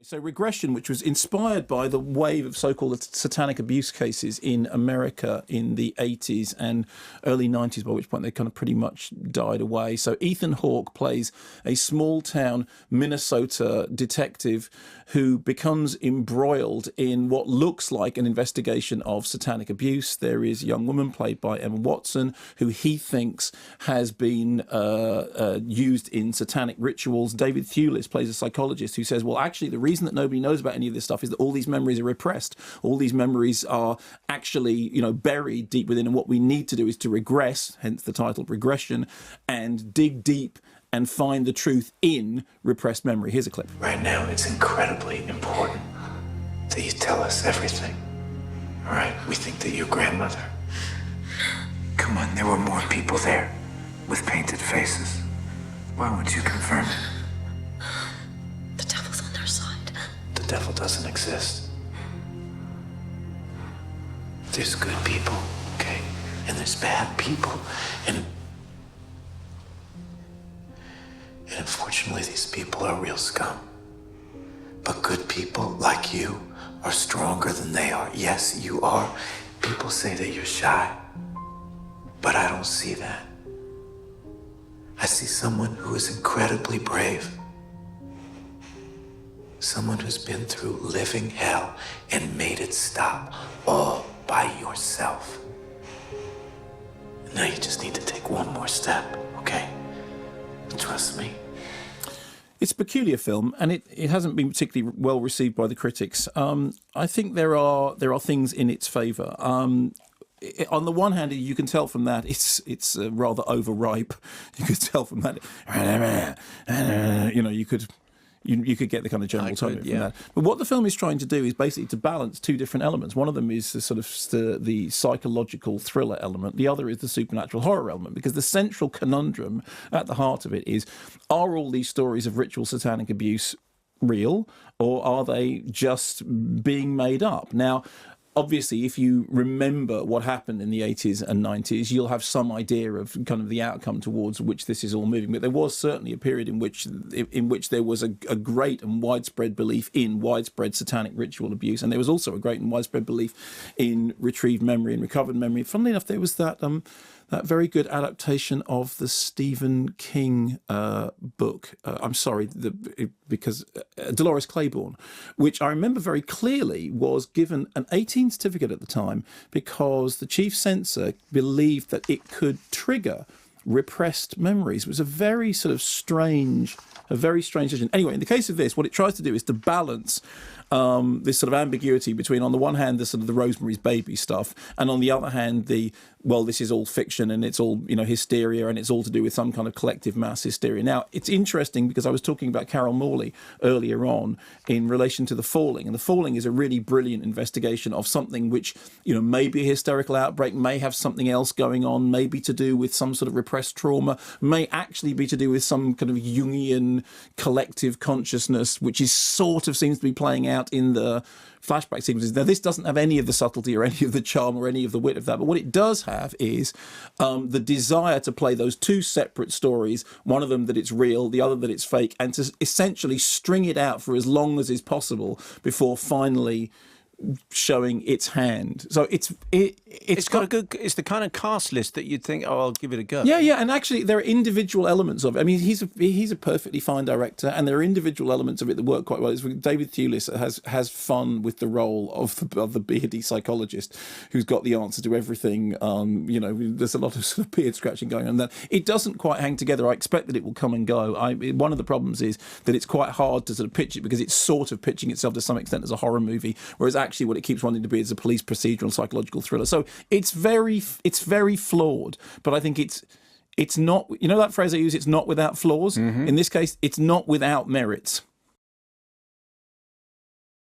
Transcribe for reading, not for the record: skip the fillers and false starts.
So Regression, which was inspired by the wave of so-called satanic abuse cases in America in the 80s and early 90s, by which point they kind of pretty much died away. So Ethan Hawke plays a small-town Minnesota detective who becomes embroiled in what looks like an investigation of satanic abuse. There is a young woman played by Emma Watson who he thinks has been used in satanic rituals. David Thewlis plays a psychologist who says, well, actually, the reason that nobody knows about any of this stuff is that all these memories are repressed. All these memories are actually, you know, buried deep within. And what we need to do is to regress, hence the title Regression, and dig deep and find the truth in repressed memory. Here's a clip. Right now, it's incredibly important that you tell us everything. All right? We think that your grandmother. Come on, there were more people there with painted faces. Why won't you confirm it? The devil's on their side. The devil doesn't exist. There's good people, okay? And there's bad people. And unfortunately, these people are real scum. But good people like you are stronger than they are. Yes, you are. People say that you're shy, but I don't see that. I see someone who is incredibly brave. Someone who's been through living hell and made it stop all by yourself. And now you just need to take one more step, okay? Trust me. It's a peculiar film, and it hasn't been particularly well received by the critics. I think there are things in its favour. On the one hand, you can tell from that it's rather overripe. You could tell from that, you know, you could get the kind of general tone from that. But what the film is trying to do is basically to balance two different elements. One of them is the sort of the psychological thriller element. The other is the supernatural horror element, because the central conundrum at the heart of it is, are all these stories of ritual satanic abuse real, or are they just being made up? Now, obviously, if you remember what happened in the 80s and 90s, you'll have some idea of kind of the outcome towards which this is all moving. But there was certainly a period in which there was a great and widespread belief in widespread satanic ritual abuse. And there was also a great and widespread belief in retrieved memory and recovered memory. Funnily enough, there was that very good adaptation of the Stephen King book. Because Dolores Claiborne, which I remember very clearly was given an 18 certificate at the time because the chief censor believed that it could trigger repressed memories. It was a very strange decision. Anyway, in the case of this, what it tries to do is to balance this sort of ambiguity between, on the one hand, the sort of the Rosemary's Baby stuff, and on the other hand, this is all fiction and it's all, you know, hysteria, and it's all to do with some kind of collective mass hysteria. Now, it's interesting because I was talking about Carol Morley earlier on in relation to The Falling, and The Falling is a really brilliant investigation of something which, you know, may be a hysterical outbreak, may have something else going on, may be to do with some sort of repressed trauma, may actually be to do with some kind of Jungian collective consciousness, which is sort of seems to be playing out in the flashback sequences. Now, this doesn't have any of the subtlety or any of the charm or any of the wit of that, but what it does have is the desire to play those two separate stories, one of them that it's real, the other that it's fake, and to essentially string it out for as long as is possible before finally showing its hand. So it's got a good. It's the kind of cast list that you'd think, oh, I'll give it a go. Yeah, and actually there are individual elements of it. I mean, he's a perfectly fine director, and there are individual elements of it that work quite well. David Thewlis has fun with the role of the beardy psychologist who's got the answer to everything. You know, there's a lot of sort of beard scratching going on. That it doesn't quite hang together. I expect that it will come and go. One of the problems is that it's quite hard to sort of pitch it because it's sort of pitching itself to some extent as a horror movie, whereas actually what it keeps wanting to be is a police procedural psychological thriller. So it's very flawed, but I think it's not, you know that phrase I use, it's not without flaws? In this case, it's not without merits.